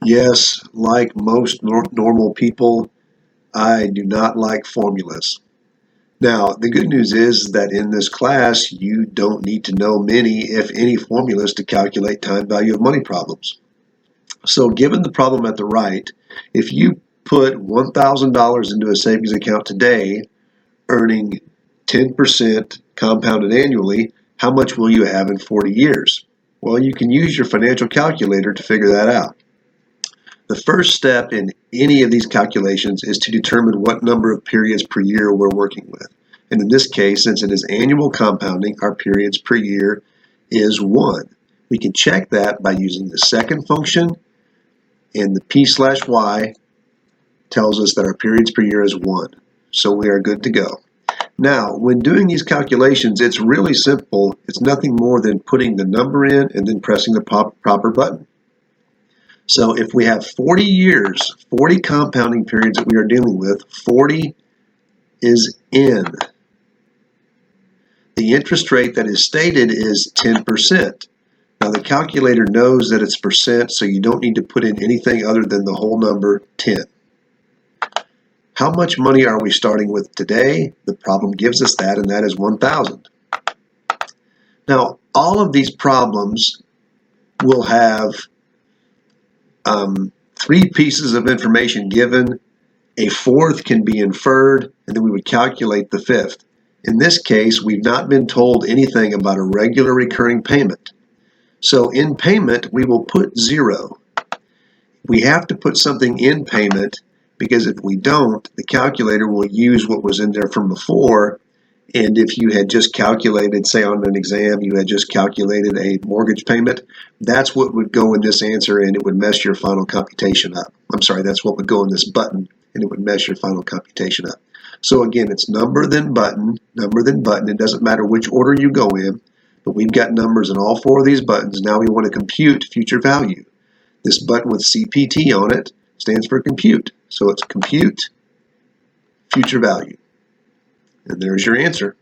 Yes, like most normal people, I do not like formulas. Now, the good news is that in this class, you don't need to know many, if any, formulas to calculate time value of money problems. So given the problem at the right, if you put $1,000 into a savings account today, earning 10% compounded annually, how much will you have in 40 years? Well, you can use your financial calculator to figure that out. The first step in any of these calculations is to determine what number of periods per year we're working with. And in this case, since it is annual compounding, our periods per year is 1. We can check that by using the second function, and the p/y tells us that our periods per year is 1. So we are good to go. Now, when doing these calculations, it's really simple. It's nothing more than putting the number in and then pressing the proper button. So if we have 40 years, 40 compounding periods that we are dealing with, 40 is N. The interest rate that is stated is 10%. Now the calculator knows that it's percent, so you don't need to put in anything other than the whole number 10. How much money are we starting with today? The problem gives us that, and that is 1,000. Now, all of these problems will have 3 pieces of information given. A fourth can be inferred, and then we would calculate the fifth. In this case, we've not been told anything about a regular recurring payment. So in payment, we will put 0. We have to put something in payment, because if we don't, the calculator will use what was in there from before. And if you had just calculated, say on an exam, you had just calculated a mortgage payment, that's what would go in this answer, and it would mess your final computation up. I'm sorry, that's what would go in this button, and it would mess your final computation up. So again, it's number then button, number then button. It doesn't matter which order you go in, but we've got numbers in all 4 of these buttons. Now we want to compute future value. This button with CPT on it stands for compute. So it's compute future value. And there's your answer.